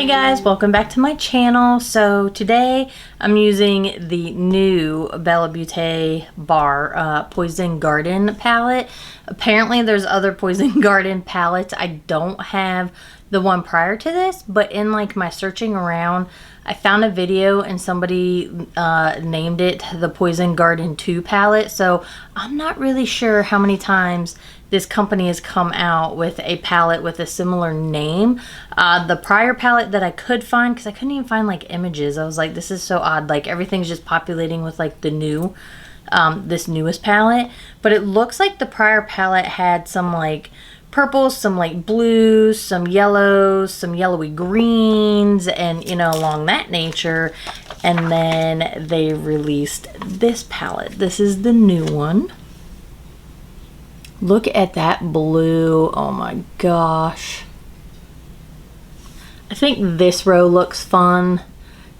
Hey guys, welcome back to my channel. So today I'm using the new BellaBeauteBar Poison Garden palette. Apparently there's other Poison Garden palettes. I don't have the one prior to this, but in like my searching around, I found a video and somebody named it the Poison Garden 2 palette. So I'm not really sure how many times this company has come out with a palette with a similar name. The prior palette that I could find, because I couldn't even find like images, I was like, this is so odd, like everything's just populating with like the new this newest palette. But it looks like the prior palette had some like purples, some like blues, some yellows, some yellowy greens, and you know, along that nature. And then they released this palette. This is the new one. Look at that blue. Oh my gosh. I think this row looks fun.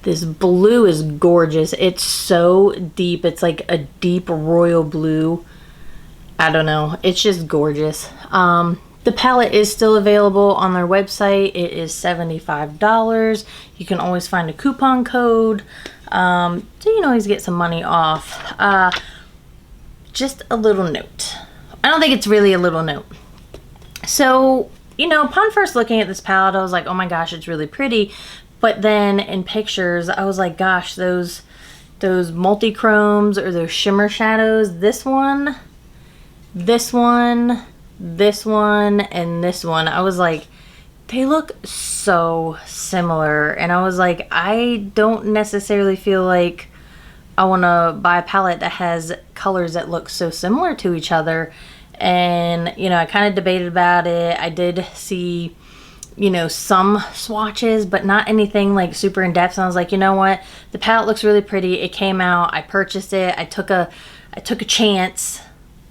This blue is gorgeous. It's so deep. It's like a deep royal blue. I don't know. It's just gorgeous. The palette is still available on their website. It is $75. You can always find a coupon code. So you can always get some money off. Just a little note. I don't think it's really a little note. So, you know, upon first looking at this palette, I was like, oh my gosh, it's really pretty. But then in pictures, I was like, gosh, those multi-chromes or those shimmer shadows, this one, this one, this one, and this one, I was like, they look so similar. And I was like, I don't necessarily feel like I want to buy a palette that has colors that look so similar to each other. And you know, I kind of debated about it. I did see, you know, some swatches, but not anything like super in depth. And I was like, you know what, the palette looks really pretty. It came out, I purchased it, I took a chance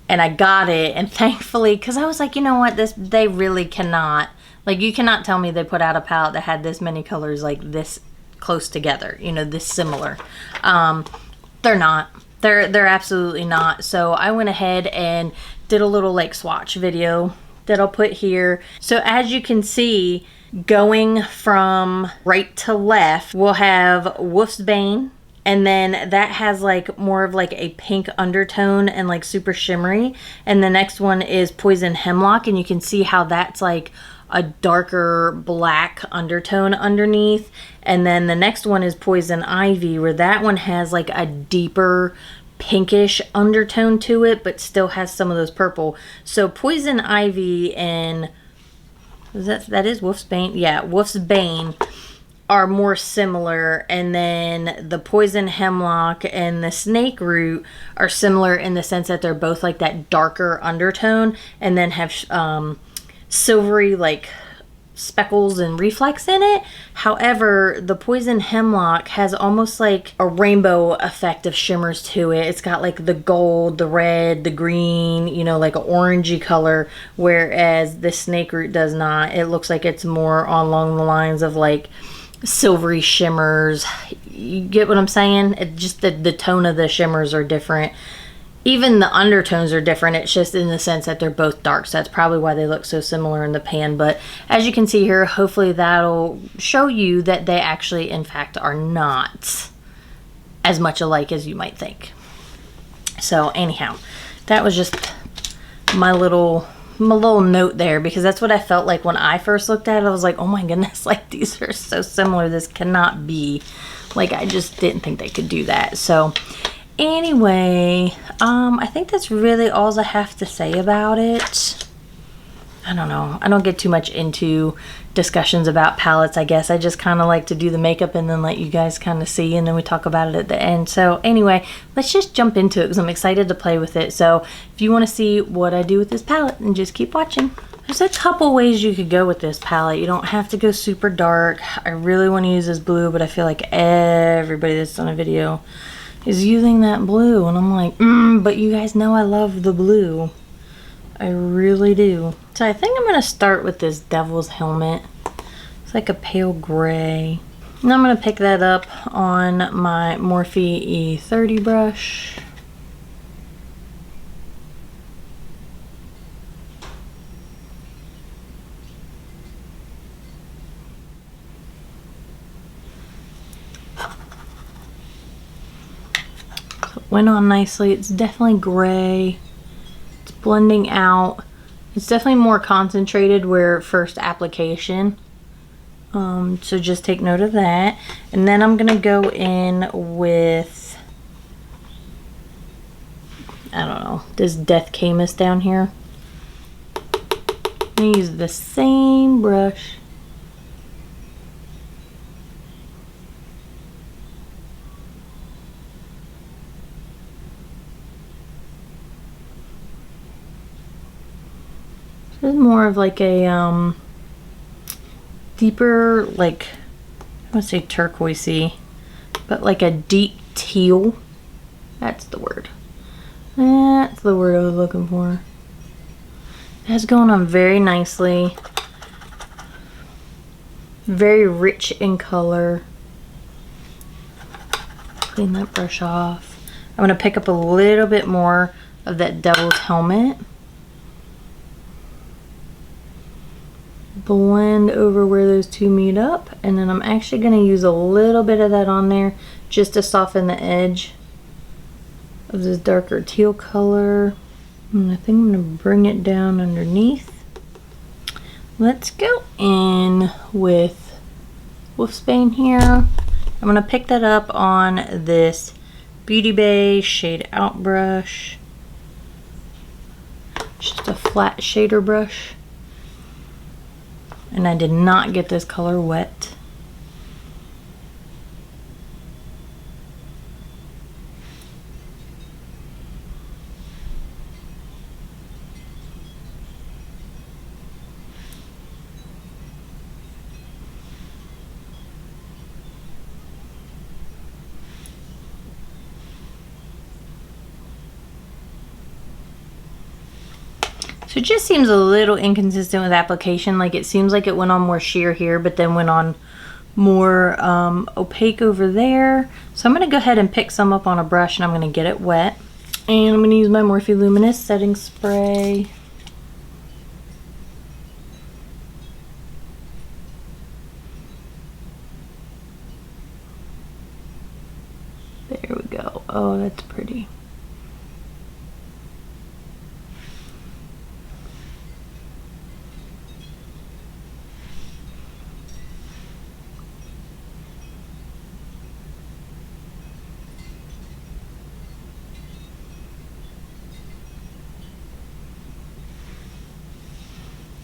and I got it. And thankfully, because I was like, you know what, they really cannot, like, you cannot tell me they put out a palette that had this many colors like this close together, you know, this similar. They're not. They're absolutely not. So I went ahead and did a little like swatch video that I'll put here. So as you can see, going from right to left, we'll have Wolf's Bane, and then that has like more of like a pink undertone and like super shimmery. And the next one is Poison Hemlock, and you can see how that's like a darker black undertone underneath. And then the next one is Poison Ivy, where that one has like a deeper pinkish undertone to it, but still has some of those purple. So Poison Ivy and that is Wolf's Bane. Yeah, Wolf's Bane are more similar, and then the Poison Hemlock and the Snake Root are similar in the sense that they're both like that darker undertone, and then have silvery like speckles and reflex in it. However, the Poison Hemlock has almost like a rainbow effect of shimmers to it. It's got like the gold, the red, the green, you know, like an orangey color, whereas the Snake Root does not. It looks like it's more along the lines of like silvery shimmers. You get what I'm saying? It just the tone of the shimmers are different. Even the undertones are different. It's just in the sense that they're both dark. So that's probably why they look so similar in the pan. But as you can see here, hopefully that'll show you that they actually, in fact, are not as much alike as you might think. So anyhow, that was just my little note there, because that's what I felt like when I first looked at it. I was like, oh my goodness, like these are so similar. This cannot be. Like, I just didn't think they could do that. So anyway, I think that's really all I have to say about it. I don't know. I don't get too much into discussions about palettes, I guess. I just kind of like to do the makeup and then let you guys kind of see, and then we talk about it at the end. So anyway, let's just jump into it because I'm excited to play with it. So if you want to see what I do with this palette, then just keep watching. There's a couple ways you could go with this palette. You don't have to go super dark. I really want to use this blue, but I feel like everybody that's done a video is using that blue, and I'm like, but you guys know I love the blue. I really do. So I think I'm gonna start with this Devil's Helmet. It's like a pale gray. And I'm gonna pick that up on my Morphe E30 brush. So it went on nicely. It's definitely gray. It's blending out. It's definitely more concentrated where first application. So just take note of that. And then I'm gonna go in with, I don't know, this Death Camus down here. I'm gonna use the same brush. This is more of like a deeper, like, I want to say turquoisey, but like a deep teal. That's the word. That's the word I was looking for. That's going on very nicely. Very rich in color. Clean that brush off. I'm going to pick up a little bit more of that Devil's Helmet. Blend over where those two meet up, and then I'm actually going to use a little bit of that on there just to soften the edge of this darker teal color. And I think I'm going to bring it down underneath. Let's go in with Wolfsbane here. I'm going to pick that up on this Beauty Bay Shade Out brush. Just a flat shader brush. And I did not get this color wet. So it just seems a little inconsistent with application. Like it seems like it went on more sheer here, but then went on more opaque over there. So I'm going to go ahead and pick some up on a brush, and I'm going to get it wet. And I'm going to use my Morphe Luminous setting spray. There we go. Oh, that's pretty.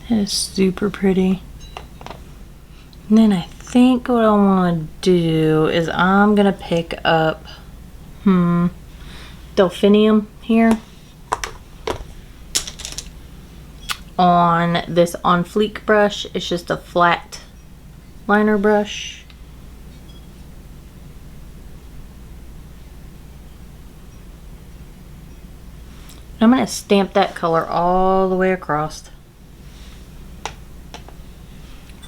That is super pretty. And then I think what I want to do is I'm going to pick up Delphinium here on this On Fleek brush. It's just a flat liner brush. I'm going to stamp that color all the way across.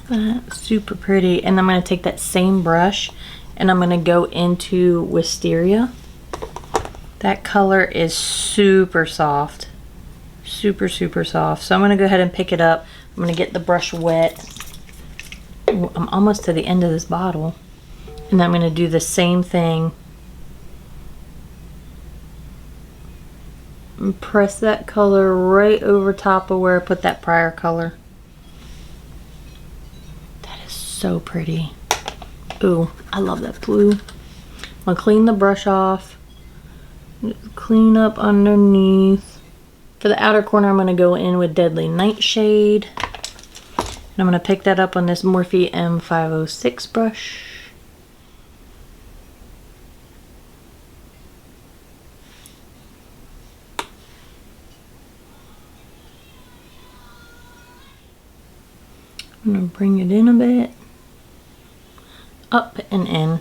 That's super pretty. And I'm going to take that same brush and I'm going to go into Wisteria. That color is super soft. Super, super soft. So I'm going to go ahead and pick it up. I'm going to get the brush wet. Ooh, I'm almost to the end of this bottle. And I'm going to do the same thing. And press that color right over top of where I put that prior color. So pretty. Ooh, I love that blue. I'm gonna clean the brush off. Just clean up underneath. For the outer corner, I'm gonna go in with Deadly Nightshade. And I'm gonna pick that up on this Morphe M506 brush. I'm gonna bring it in a bit. Up and in.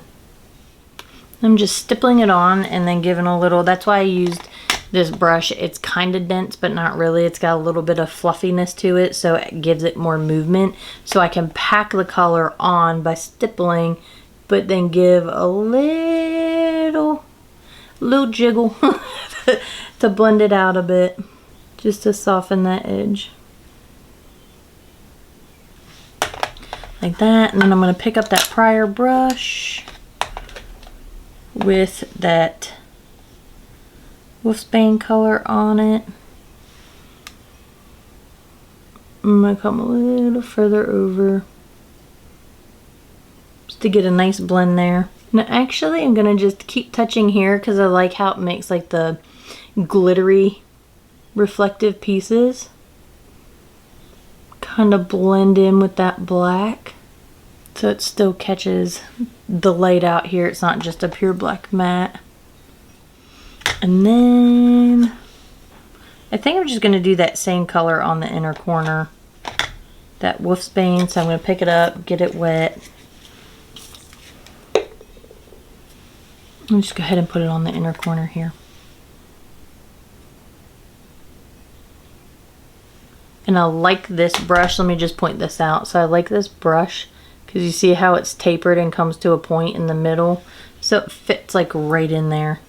I'm just stippling it on and then giving a little, that's why I used this brush. It's kind of dense, but not really. It's got a little bit of fluffiness to it, so it gives it more movement. So I can pack the color on by stippling, but then give a little jiggle to blend it out a bit, just to soften that edge. Like that. And then I'm going to pick up that prior brush with that Wolfsbane color on it. I'm gonna come a little further over just to get a nice blend there. Now actually I'm gonna just keep touching here because I like how it makes like the glittery reflective pieces kind of blend in with that black so it still catches the light out here. It's not just a pure black matte. And then I think I'm just going to do that same color on the inner corner, that Wolfsbane. So I'm going to pick it up, get it wet, and just go ahead and put it on the inner corner here. And I like this brush. Let me just point this out. So I like this brush because you see how it's tapered and comes to a point in the middle. So it fits like right in there.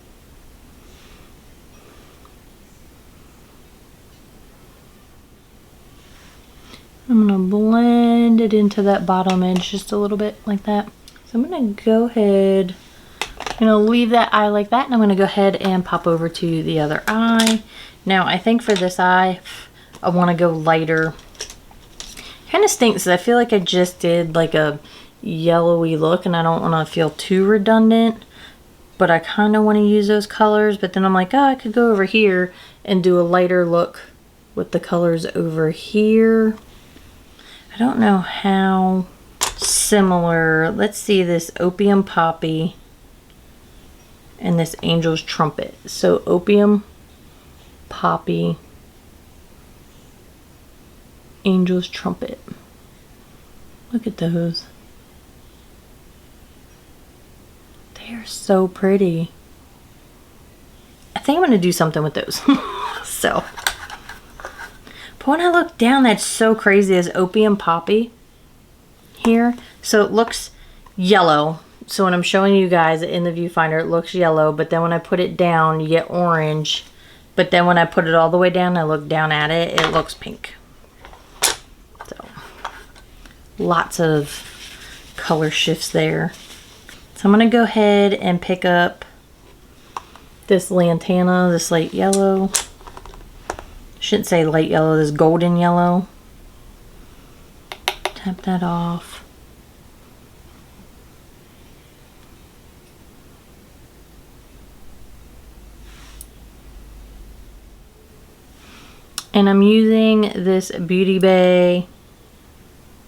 I'm going to blend it into that bottom edge just a little bit like that. So I'm going to go ahead, I'm going to leave that eye like that, and I'm going to go ahead and pop over to the other eye. Now I think for this eye, I want to go lighter. Kind of stinks. I feel like I just did like a yellowy look and I don't want to feel too redundant, but I kind of want to use those colors. But then I'm like, oh, I could go over here and do a lighter look with the colors over here. I don't know how similar. Let's see, this Opium Poppy and this Angel's Trumpet. So Opium Poppy, Angel's Trumpet. Look at those. They are so pretty. I think I'm going to do something with those. So, but when I look down, that's so crazy. As Opium Poppy here. So it looks yellow. So when I'm showing you guys in the viewfinder, it looks yellow. But then when I put it down, you get orange. But then when I put it all the way down, I look down at it, it looks pink. So, lots of color shifts there. So I'm going to go ahead and pick up this Lantana, this light yellow. Shouldn't say light yellow, this golden yellow. Tap that off. And I'm using this Beauty Bay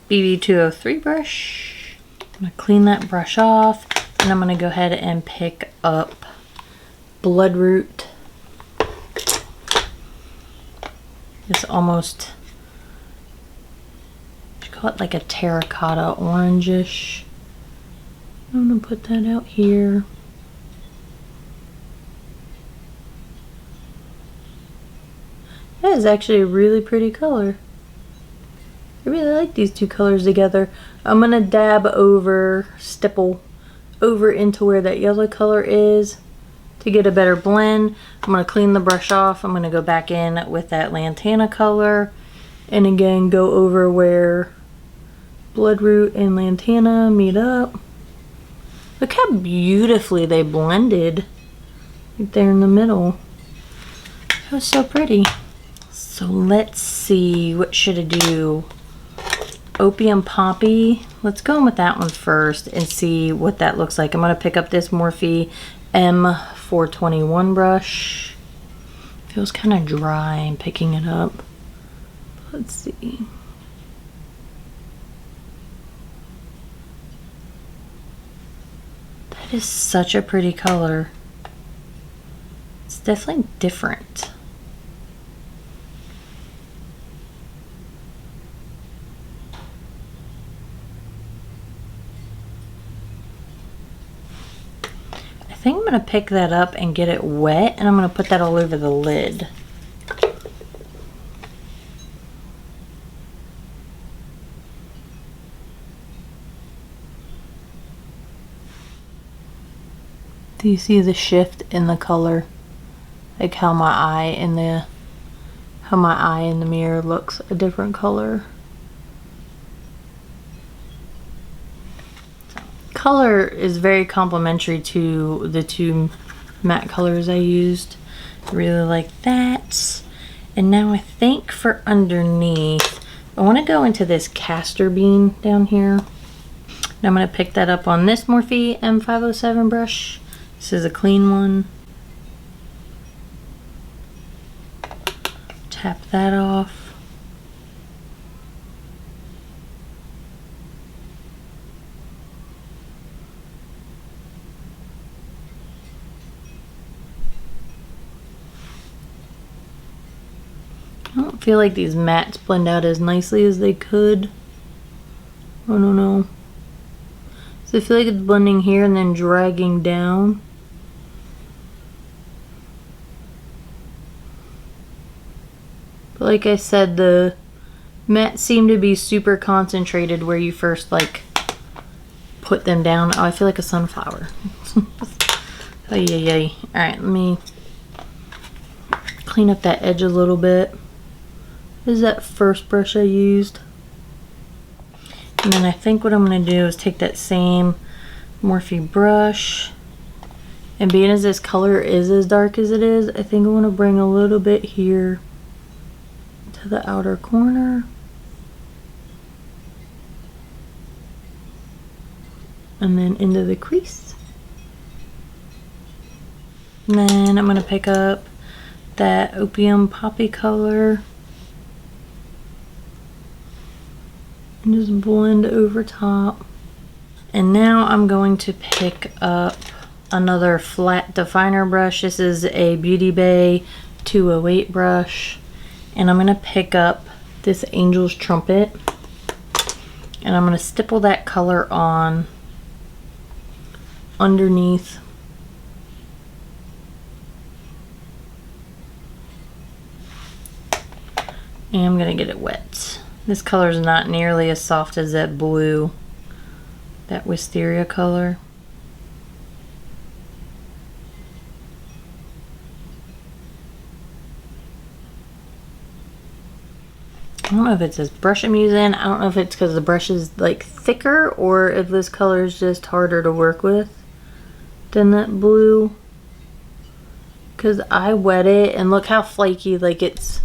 BB203 brush. I'm going to clean that brush off, and I'm going to go ahead and pick up Bloodroot. It's almost, I call it like a terracotta orangish. I'm going to put that out here. That is actually a really pretty color. I really like these two colors together. I'm going to dab over, stipple over into where that yellow color is to get a better blend. I'm going to clean the brush off. I'm going to go back in with that Lantana color. And again, go over where Bloodroot and Lantana meet up. Look how beautifully they blended right there in the middle. That was so pretty. So let's see, what should I do? Opium Poppy. Let's go in with that one first and see what that looks like. I'm going to pick up this Morphe M421 brush. Feels kind of dry in picking it up. Let's see. That is such a pretty color. It's definitely different. I think I'm going to pick that up and get it wet, and I'm going to put that all over the lid. Do you see the shift in the color? Like how my eye in the mirror looks a different color. Color is very complementary to the two matte colors I used. Really like that. And now I think for underneath, I want to go into this castor bean down here. And I'm going to pick that up on this Morphe M507 brush. This is a clean one. Tap that off. I don't feel like these mattes blend out as nicely as they could. I don't know. So I feel like it's blending here and then dragging down. But like I said, the mattes seem to be super concentrated where you first like put them down. Oh, I feel like a sunflower. Oh, yay. Alright, let me clean up that edge a little bit. This is that first brush I used. And then I think what I'm going to do is take that same Morphe brush. And being as this color is as dark as it is, I think I want to bring a little bit here to the outer corner. And then into the crease. And then I'm going to pick up that opium poppy color. And just blend over top. And now I'm going to pick up another flat definer brush. This is a Beauty Bay 208 brush. And I'm going to pick up this Angel's Trumpet. And I'm going to stipple that color on underneath. And I'm going to get it wet. This color is not nearly as soft as that blue, that wisteria color. I don't know if it's this brush I'm using. I don't know if it's because the brush is like thicker or if this color is just harder to work with than that blue. Because I wet it and look how flaky, like it's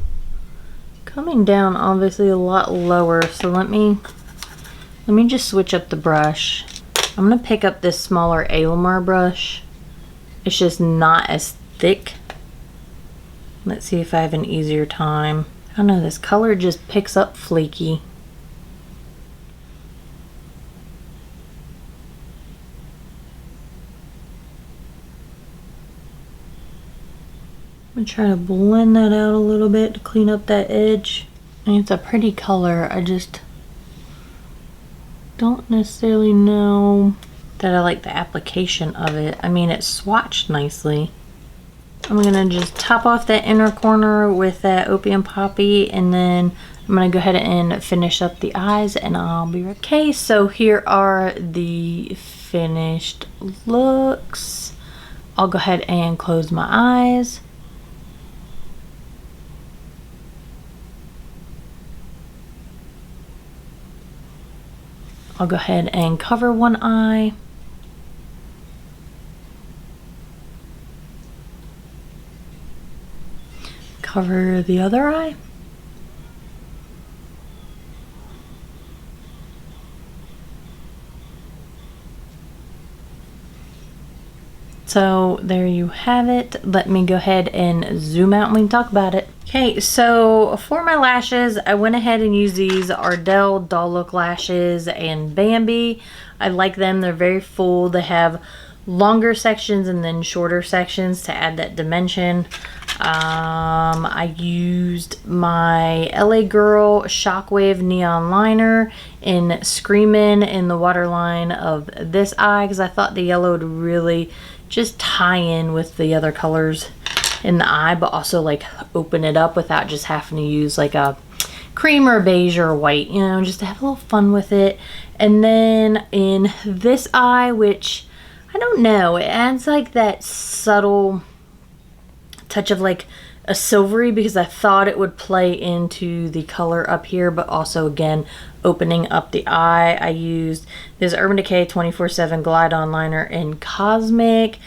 coming down obviously a lot lower. So let me just switch up the brush. I'm gonna pick up this smaller Alamar brush. It's just not as thick. Let's see if I have an easier time. I don't know, this color just picks up flaky. I'm gonna try to blend that out a little bit to clean up that edge. And it's a pretty color, I just don't necessarily know that I like the application of it. I mean, it's swatched nicely. I'm gonna just top off that inner corner with that opium poppy, and then I'm gonna go ahead and finish up the eyes, and I'll be right. Okay, so here are the finished looks. I'll go ahead and close my eyes. I'll go ahead and cover one eye. Cover the other eye. So there you have it. Let me go ahead and zoom out and we can talk about it. Okay, so for my lashes, I went ahead and used these Ardell Doll Look Lashes and Bambi. I like them. They're very full. They have longer sections and then shorter sections to add that dimension. I used my LA Girl Shockwave Neon Liner in Screamin' in the waterline of this eye because I thought the yellow would really just tie in with the other colors in the eye, but also like open it up without just having to use like a cream or beige or white, you know, just to have a little fun with it. And then in this eye, which I don't know, it adds like that subtle touch of like a silvery because I thought it would play into the color up here, but also again opening up the eye. I used this Urban Decay 24/7 Glide On Liner in Cosmic.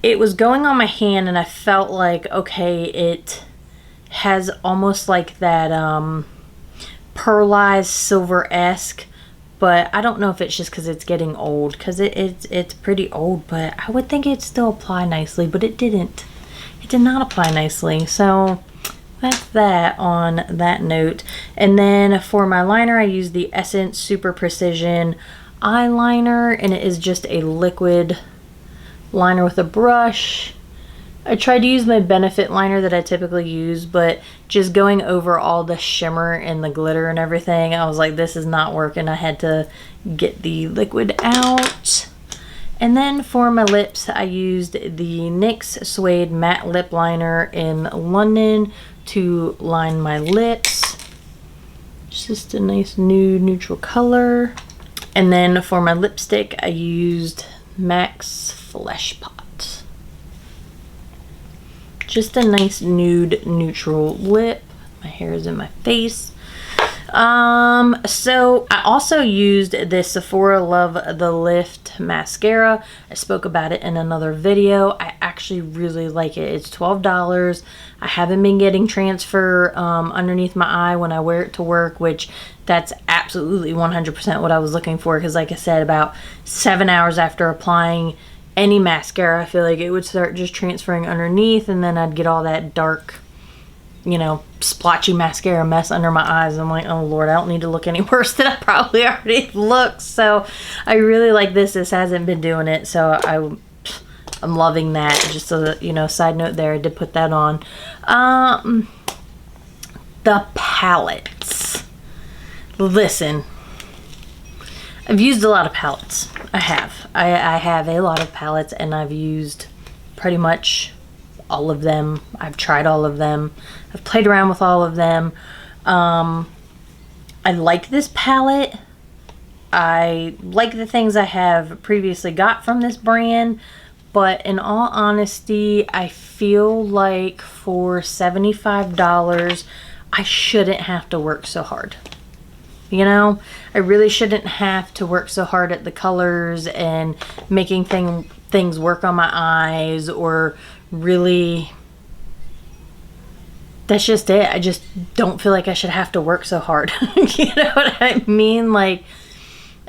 it was going on my hand and I felt like, okay, it has almost like that pearlized silver-esque, but I don't know if it's just because it's getting old, because it's pretty old, but I would think it'd still apply nicely, but it didn't. It did not apply nicely, so that's that on that note. And then for my liner, I used the Essence Super Precision eyeliner, and it is just a liquid liner with a brush. I tried to use my Benefit liner that I typically use, but just going over all the shimmer and the glitter and everything, I was like, this is not working. I had to get the liquid out. And then for my lips, I used the NYX Suede Matte Lip Liner in London to line my lips. Just a nice nude neutral color. And then for my lipstick, I used MAC's Flesh Pot. Just a nice nude neutral lip. My hair is in my face. So I also used this Sephora Love the Lift mascara. I spoke about it in another video. I actually really like it. It's $12. I haven't been getting transfer underneath my eye when I wear it to work, which that's absolutely 100% what I was looking for, because like I said, about 7 hours after applying any mascara, I feel like it would start just transferring underneath, and then I'd get all that dark, you know, splotchy mascara mess under my eyes. I'm like, oh Lord, I don't need to look any worse than I probably already look. So I really like this. This hasn't been doing it, so I'm loving that. Just a, you know, side note there, I did put that on. The palettes. Listen, I've used a lot of palettes. I have a lot of palettes, and I've used pretty much all of them. I've tried all of them. I've played around with all of them. I like this palette. I like the things I have previously got from this brand, but in all honesty, I feel like for $75, I shouldn't have to work so hard. You know, I really shouldn't have to work so hard at the colors and making things work on my eyes, or really, that's just it. I just don't feel like I should have to work so hard. You know what I mean? Like,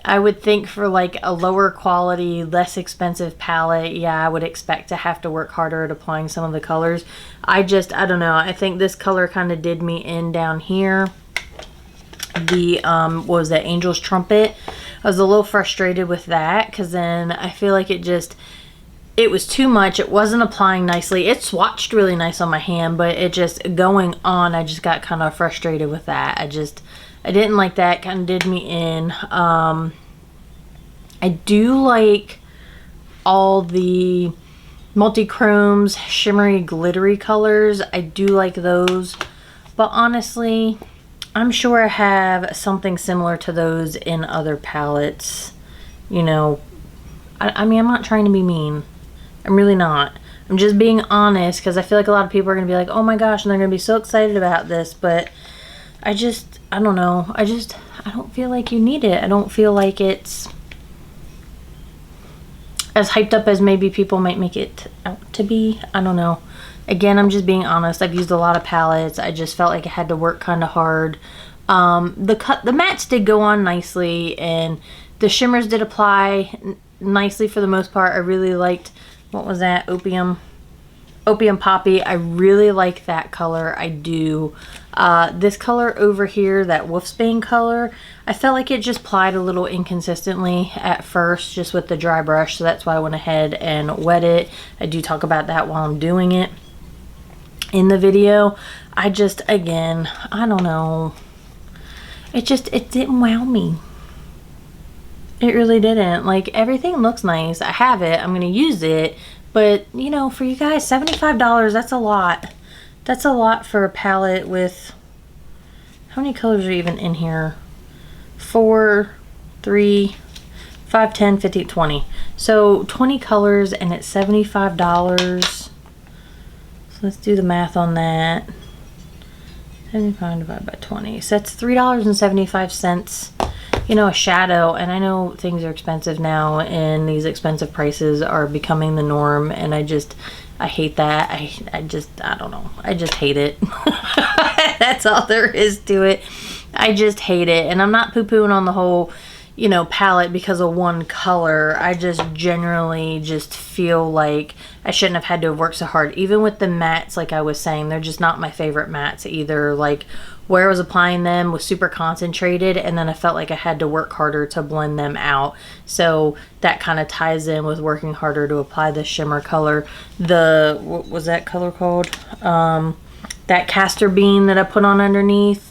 I would think for like a lower quality, less expensive palette, yeah, I would expect to have to work harder at applying some of the colors. I don't know. I think this color kind of did me in down here. The what was that, Angel's Trumpet. I was a little frustrated with that, because then I feel like it was too much. It wasn't applying nicely. It swatched really nice on my hand, but it just going on, I just got kind of frustrated with that. I didn't like that. Kind of did me in. I do like all the multi-chromes, shimmery, glittery colors. I do like those, but honestly, I'm sure I have something similar to those in other palettes. You know, I mean, I'm not trying to be mean. I'm really not. I'm just being honest, because I feel like a lot of people are going to be like, oh my gosh, and they're going to be so excited about this, but I don't know. I don't feel like you need it. I don't feel like it's as hyped up as maybe people might make it out to be. I don't know. Again, I'm just being honest. I've used a lot of palettes. I just felt like I had to work kind of hard. The mattes did go on nicely, and the shimmers did apply nicely for the most part. I really liked, what was that, Opium Poppy. I really like that color. I do. This color over here, that Wolfsbane color, I felt like it just applied a little inconsistently at first, just with the dry brush, so that's why I went ahead and wet it. I do talk about that while I'm doing it in the video. Again, I don't know. It didn't wow me. It really didn't. Like, everything looks nice. I have it. I'm going to use it. But, you know, for you guys, $75, that's a lot. That's a lot for a palette with, how many colors are even in here? 4, 3, 5, 10, 15, 20. So 20 colors, and it's $75. So let's do the math on that. 75 divided by 20. So that's $3.75 you know, a shadow. And I know things are expensive now, and these expensive prices are becoming the norm, and I hate that. I don't know. I just hate it. That's all there is to it. I just hate it. And I'm not poo-pooing on the whole, you know, palette because of one color. I just generally just feel like I shouldn't have had to have worked so hard. Even with the mattes, like I was saying, they're just not my favorite mattes either. Like, where I was applying them was super concentrated, and then I felt like I had to work harder to blend them out. So that kind of ties in with working harder to apply the shimmer color. What was that color called? That castor bean that I put on underneath.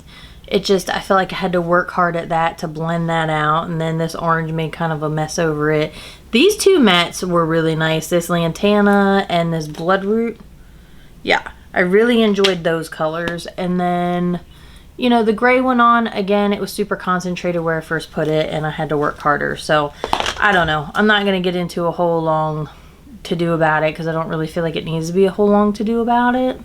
I feel like I had to work hard at that to blend that out, and then this orange made kind of a mess over it. These two mattes were really nice, this Lantana and this Bloodroot. Yeah, I really enjoyed those colors. And then, you know, the gray one on, again, it was super concentrated where I first put it, and I had to work harder. So, I don't know. I'm not going to get into a whole long to-do about it because I don't really feel like it needs to be a whole long to-do about it.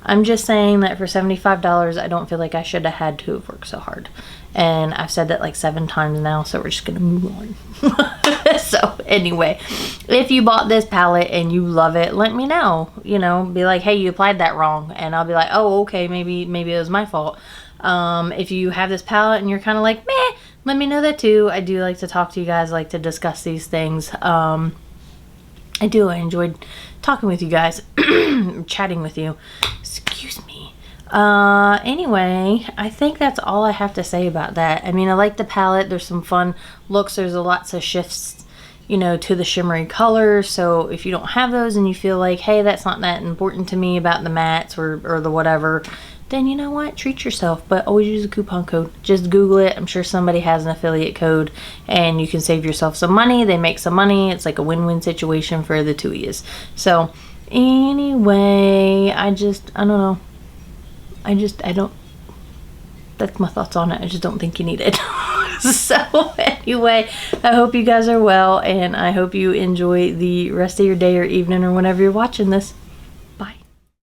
I'm just saying that for $75, I don't feel like I should have had to have worked so hard. And I've said that like 7 times now, so we're just going to move on. So, anyway, if you bought this palette and you love it, let me know. You know, be like, hey, you applied that wrong. And I'll be like, oh, okay, maybe it was my fault. If you have this palette and you're kind of like, meh, let me know that too. I do like to talk to you guys, like to discuss these things. I enjoyed talking with you guys, chatting with you. Excuse me. Anyway, I think that's all I have to say about that. I mean, I like the palette. There's some fun looks. There's lots of shifts, you know, to the shimmery colors. So if you don't have those and you feel like, hey, that's not that important to me about the mattes or the whatever, then you know what? Treat yourself, but always use a coupon code. Just Google it. I'm sure somebody has an affiliate code and you can save yourself some money. They make some money. It's like a win-win situation for the two of you. So anyway, I don't know. That's my thoughts on it. I just don't think you need it. So anyway, I hope you guys are well, and I hope you enjoy the rest of your day or evening or whenever you're watching this.